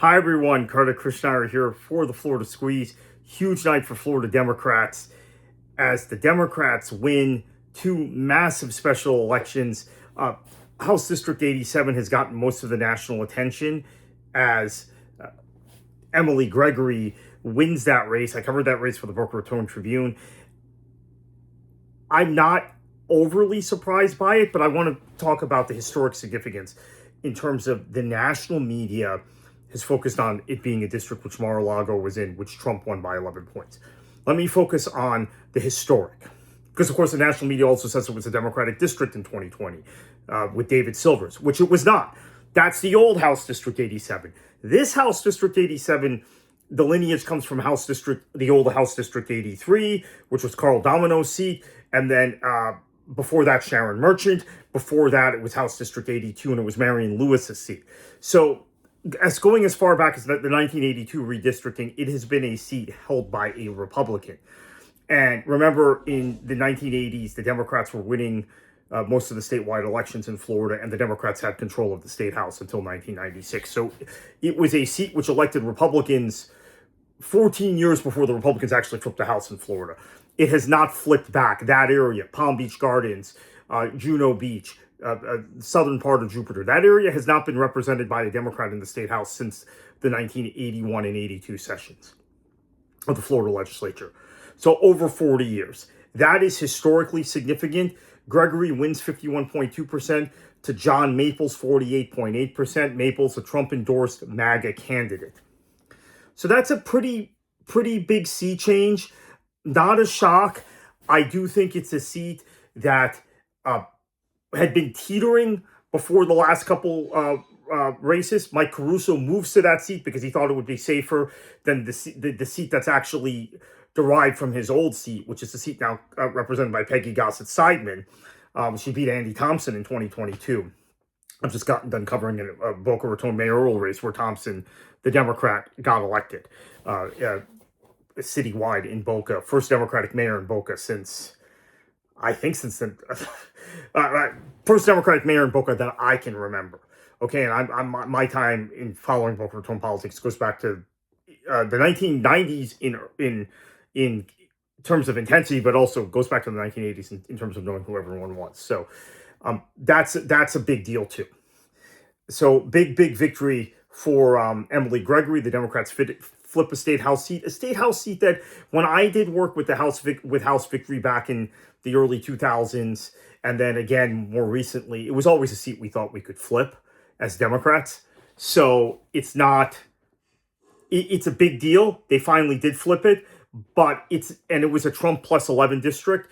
Hi everyone, Kartik Krishnaiyer here for the Florida Squeeze. Huge night for Florida Democrats as the Democrats win two massive special elections. House District 87 has gotten most of the national attention as Emily Gregory wins that race. I covered that race for the Boca Raton Tribune. I'm not overly surprised by it, but I want to talk about the historic significance in terms of the national media has focused on it being a district which Mar-a-Lago was in, which Trump won by 11 points. Let me focus on the historic. Because, of course, the national media also says it was a Democratic district in 2020 with David Silvers, which it was not. That's the old House District 87. This House District 87, the lineage comes from the old House District 83, which was Carl Domino's seat. And then before that, Sharon Merchant. Before that, it was House District 82, and it was Marion Lewis's seat. So going as far back as the 1982 redistricting, it has been a seat held by a Republican. And remember, in the 1980s, the Democrats were winning most of the statewide elections in Florida, and the Democrats had control of the state house until 1996. So it was a seat which elected Republicans 14 years before the Republicans actually flipped the house in Florida. It has not flipped back. That area, Palm Beach Gardens, Juno Beach, southern part of Jupiter, that area has not been represented by a Democrat in the state house since the 1981 and 82 sessions of the Florida legislature. So over 40 years. That is historically significant. Gregory wins 51.2% to John Maples' 48.8%. Maples, a Trump-endorsed MAGA candidate. So that's a pretty big sea change. Not a shock. I do think it's a seat that had been teetering before the last couple races. Mike Caruso moves to that seat because he thought it would be safer than the seat that's actually derived from his old seat, which is the seat now represented by Peggy Gossett-Seidman. She beat Andy Thompson in 2022. I've just gotten done covering a Boca Raton mayoral race where Thompson, the Democrat, got elected citywide in Boca. First Democratic mayor in Boca since the first Democratic mayor in Boca that I can remember. Okay, and my time in following Boca Raton politics goes back to the 1990s in terms of intensity, but also goes back to the 1980s in terms of knowing who everyone was. So that's a big deal too. So big victory for Emily Gregory. The Democrats flip a state house seat that when I did work with House Victory back in the early 2000s, and then again more recently, it was always a seat we thought we could flip as Democrats. So it's a big deal. They finally did flip it, but it was a Trump plus 11 district.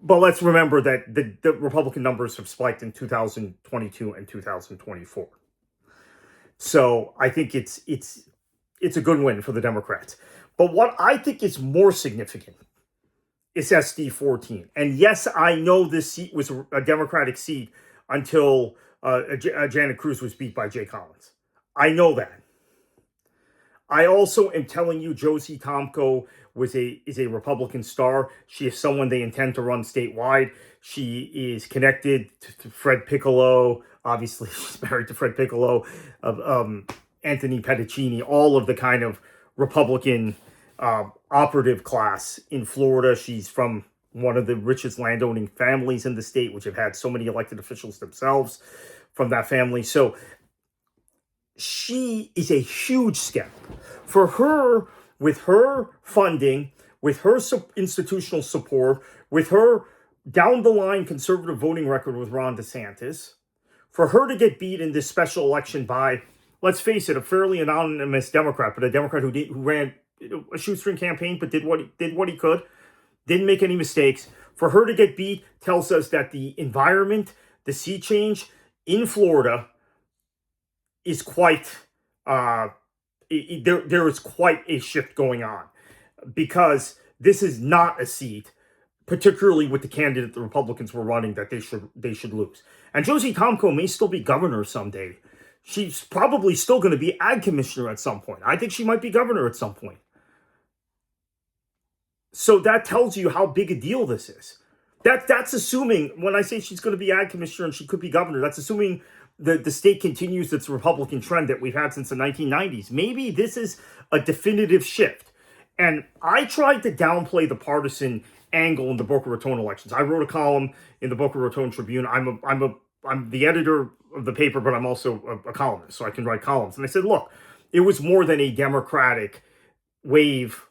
But let's remember that the Republican numbers have spiked in 2022 and 2024. So I think it's a good win for the Democrats. But what I think is more significant is SD 14. And yes, I know this seat was a Democratic seat until Janet Cruz was beat by Jay Collins. I know that. I also am telling you, Josie Tomko is a Republican star. She is someone they intend to run statewide. She is connected to Fred Piccolo. Obviously, she's married to Fred Piccolo, Anthony Pedicini, all of the kind of Republican operative class in Florida. She's from one of the richest landowning families in the state, which have had so many elected officials themselves from that family. So she is a huge step for her, with her funding, with her institutional support, with her down the line conservative voting record with Ron DeSantis, for her to get beat in this special election by, let's face it, a fairly anonymous Democrat, but a Democrat who ran a shoestring campaign, but did what he could, didn't make any mistakes. For her to get beat tells us that the environment, the sea change in Florida is quite, there is quite a shift going on, because this is not a seat, particularly with the candidate the Republicans were running, that they should lose. And Josie Tomko may still be governor someday. She's probably still going to be ag commissioner at some point. I think she might be governor at some point. So that tells you how big a deal this is. That's assuming, when I say she's going to be ag commissioner and she could be governor, that's assuming the state continues its Republican trend that we've had since the 1990s. Maybe this is a definitive shift. And I tried to downplay the partisan angle in the Boca Raton elections. I wrote a column in the Boca Raton Tribune. I'm the editor of the paper, but I'm also a columnist, so I can write columns. And I said, look, it was more than a Democratic wave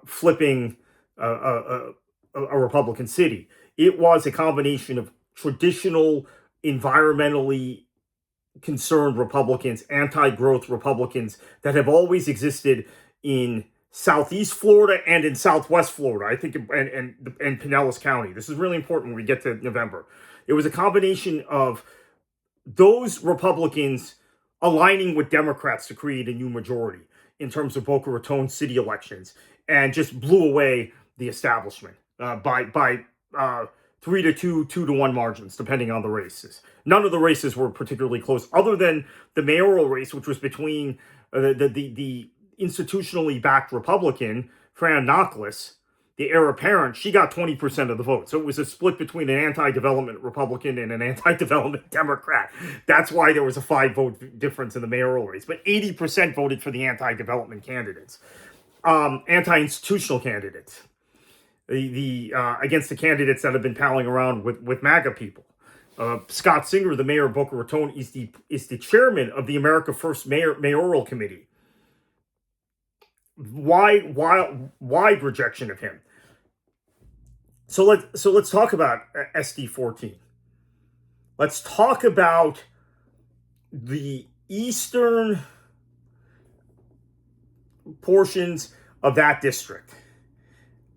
flipping a Republican city. It was a combination of traditional, environmentally concerned Republicans, anti-growth Republicans that have always existed in Southeast Florida and in Southwest Florida, I think, and Pinellas County. This is really important when we get to November. It was a combination of those Republicans aligning with Democrats to create a new majority in terms of Boca Raton city elections, and just blew away the establishment by 3-2, 2-1 margins, depending on the races. None of the races were particularly close, other than the mayoral race, which was between the institutionally backed Republican, Fran Nocklis, the heir apparent. She got 20% of the vote. So it was a split between an anti-development Republican and an anti-development Democrat. That's why there was a 5-vote difference in the mayoral race. But 80% voted for the anti-development candidates, anti-institutional candidates. Against the candidates that have been palling around with MAGA people. Scott Singer, the mayor of Boca Raton, is the chairman of the America First mayoral committee. Wide rejection of him. So let's talk about SD 14. Let's talk about the eastern portions of that district,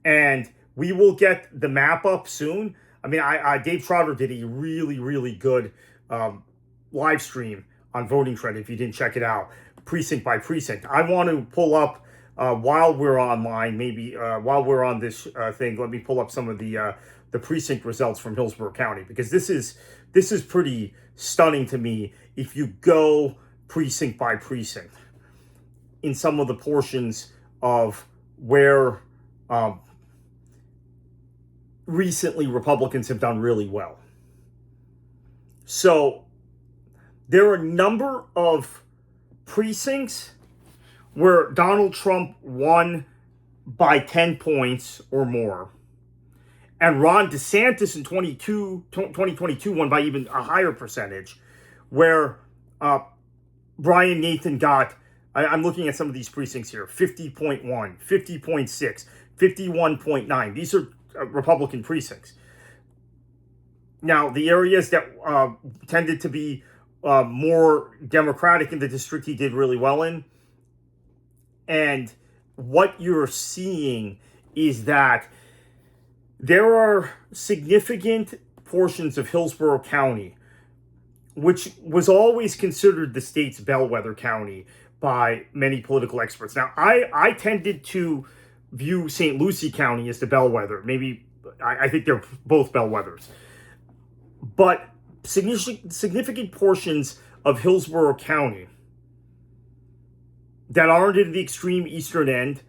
and we will get the map up soon. I mean, Dave Trotter did a really good live stream on Voting Trend. If you didn't check it out, precinct by precinct. I want to pull up while we're online, maybe while we're on this thing. Let me pull up some of the precinct results from Hillsborough County, because this is pretty stunning to me. If you go precinct by precinct in some of the portions of where recently Republicans have done really well. So there are a number of precincts where Donald Trump won by 10 points or more, and Ron DeSantis in 2022 won by even a higher percentage, where Brian Nathan got, I'm looking at some of these precincts here, 50.1, 50.6, 51.9. These are Republican precincts. Now, the areas that tended to be more Democratic in the district, he did really well in. And what you're seeing is that there are significant portions of Hillsborough County, which was always considered the state's bellwether county by many political experts. Now, I tended to view St. Lucie County as the bellwether. Maybe I think they're both bellwethers. But significant portions of Hillsborough County that aren't in the extreme eastern end,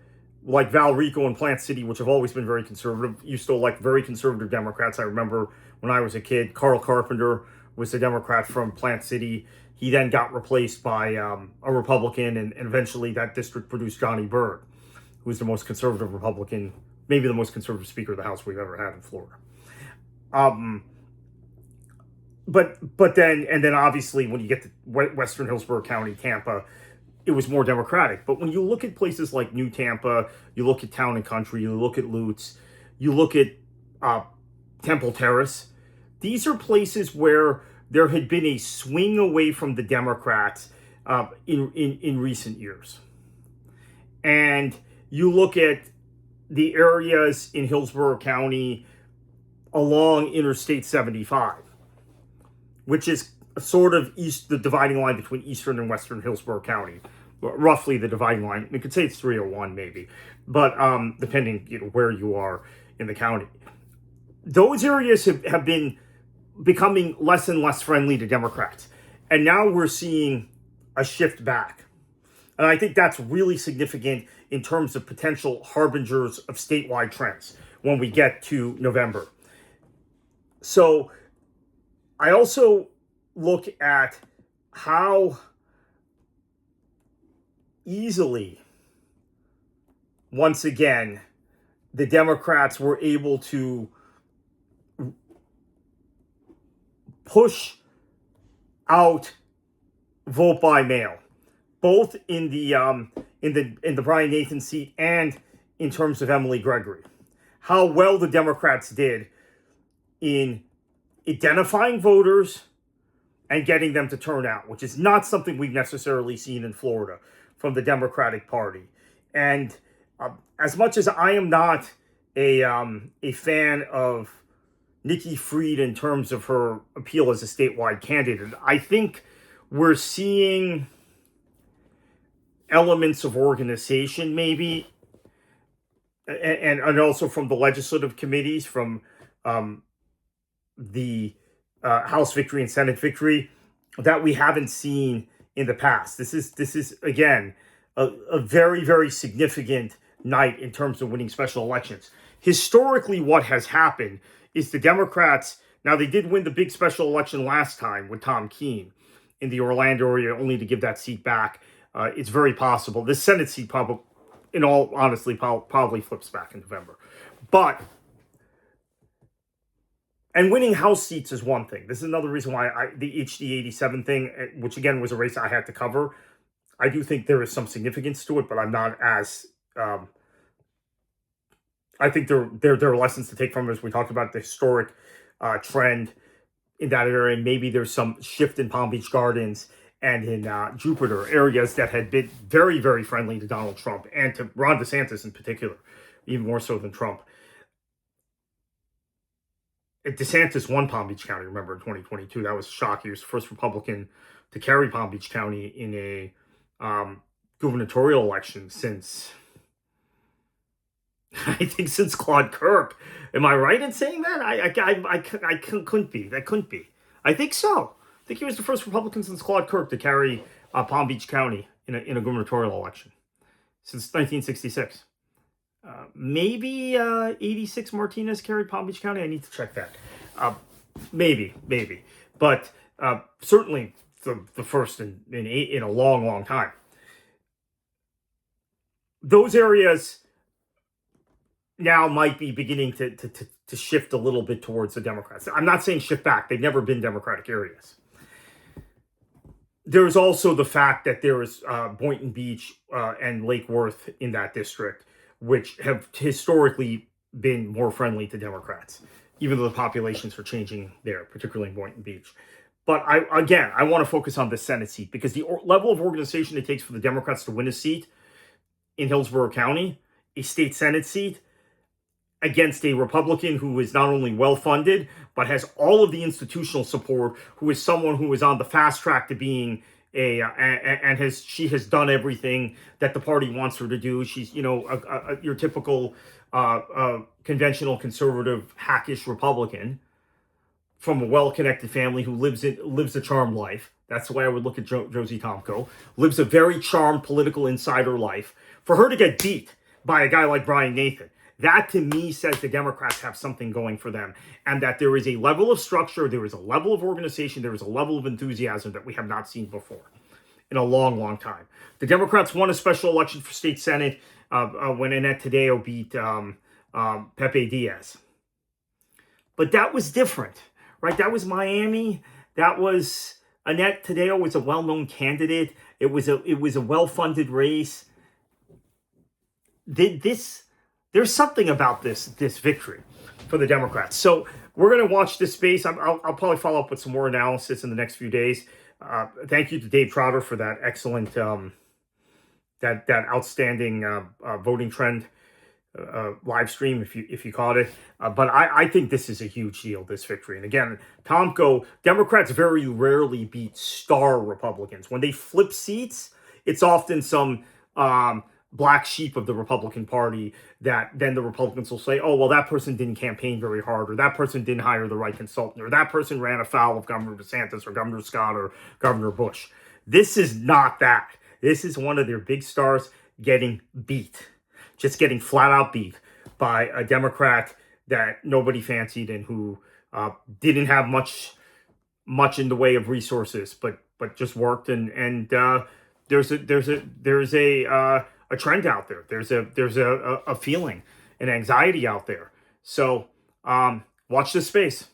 like Valrico and Plant City, which have always been very conservative, used to elect very conservative Democrats. I remember when I was a kid, Carl Carpenter was a Democrat from Plant City. He then got replaced by a Republican, and eventually that district produced Johnny Byrd, who was the most conservative Republican, maybe the most conservative Speaker of the House we've ever had in Florida. But then obviously when you get to Western Hillsborough County, Tampa, it was more Democratic. But when you look at places like New Tampa, you look at Town and Country, you look at Lutz, you look at Temple Terrace, these are places where there had been a swing away from the Democrats in recent years. And you look at the areas in Hillsborough County along Interstate 75, which is sort of the dividing line between Eastern and Western Hillsborough County, roughly the dividing line. We could say it's 301 maybe, but depending where you are in the county. Those areas have been becoming less and less friendly to Democrats. And now we're seeing a shift back. And I think that's really significant in terms of potential harbingers of statewide trends when we get to November. So I also look at how easily, once again, the Democrats were able to push out vote by mail, both in the Brian Nathan seat and in terms of Emily Gregory. How well the Democrats did in identifying voters and getting them to turn out, which is not something we've necessarily seen in Florida from the Democratic Party. And as much as I am not a fan of Nikki Fried in terms of her appeal as a statewide candidate, I think we're seeing elements of organization maybe, and also from the legislative committees, from the House victory and Senate victory, that we haven't seen in the past. This is again a very, very significant night in terms of winning special elections. Historically, what has happened is the Democrats, now they did win the big special election last time with Tom Keene in the Orlando area, only to give that seat back. It's very possible. This Senate seat probably, in all honesty, probably flips back in November. And winning House seats is one thing. This is another reason why the HD 87 thing, which again was a race I had to cover, I do think there is some significance to it, but I'm not as... I think there are lessons to take from it, as we talked about the historic trend in that area, and maybe there's some shift in Palm Beach Gardens and in Jupiter, areas that had been very, very friendly to Donald Trump and to Ron DeSantis in particular, even more so than Trump. DeSantis won Palm Beach County, remember, in 2022. That was shocking. He was the first Republican to carry Palm Beach County in a gubernatorial election since, I think, since Claude Kirk. Am I right in saying that? I couldn't be. That couldn't be. I think so. I think he was the first Republican since Claude Kirk to carry Palm Beach County in a gubernatorial election since 1966. Maybe 86 Martinez carried Palm Beach County. I need to check that. Maybe. But certainly the first in a long, long time. Those areas now might be beginning to shift a little bit towards the Democrats. I'm not saying shift back. They've never been Democratic areas. There's also the fact that there is Boynton Beach and Lake Worth in that district, which have historically been more friendly to Democrats, even though the populations are changing there, particularly in Boynton Beach. But I want to focus on the Senate seat, because the level of organization it takes for the Democrats to win a seat in Hillsborough County, a state Senate seat, against a Republican who is not only well-funded, but has all of the institutional support, who is someone who is on the fast track to being she has done everything that the party wants her to do. She's, your typical conventional conservative, hackish Republican from a well-connected family who lives a charmed life. That's the way I would look at Josie Tomko. Lives a very charmed political insider life. For her to get beat by a guy like Brian Nathan, that to me says the Democrats have something going for them, and that there is a level of structure, there is a level of organization, there is a level of enthusiasm that we have not seen before in a long, long time. The Democrats won a special election for state Senate when Annette Taddeo beat Pepe Diaz. But that was different, right? That was Miami. That was Annette Taddeo was a well-known candidate. It was a well-funded race. There's something about this victory for the Democrats. So we're going to watch this space. I'll probably follow up with some more analysis in the next few days. Thank you to Dave Trotter for that excellent, that outstanding voting trend live stream, if you caught it. But I think this is a huge deal, this victory. And again, Democrats very rarely beat star Republicans. When they flip seats, it's often some black sheep of the Republican Party that then the Republicans will say, oh, well, that person didn't campaign very hard, or that person didn't hire the right consultant, or that person ran afoul of Governor DeSantis or Governor Scott or Governor Bush. This is not that. This is one of their big stars getting beat, just getting flat out beat by a Democrat that nobody fancied and who didn't have much much in the way of resources, but just worked. And there's a trend out there. There's a feeling, an anxiety out there. So watch this space.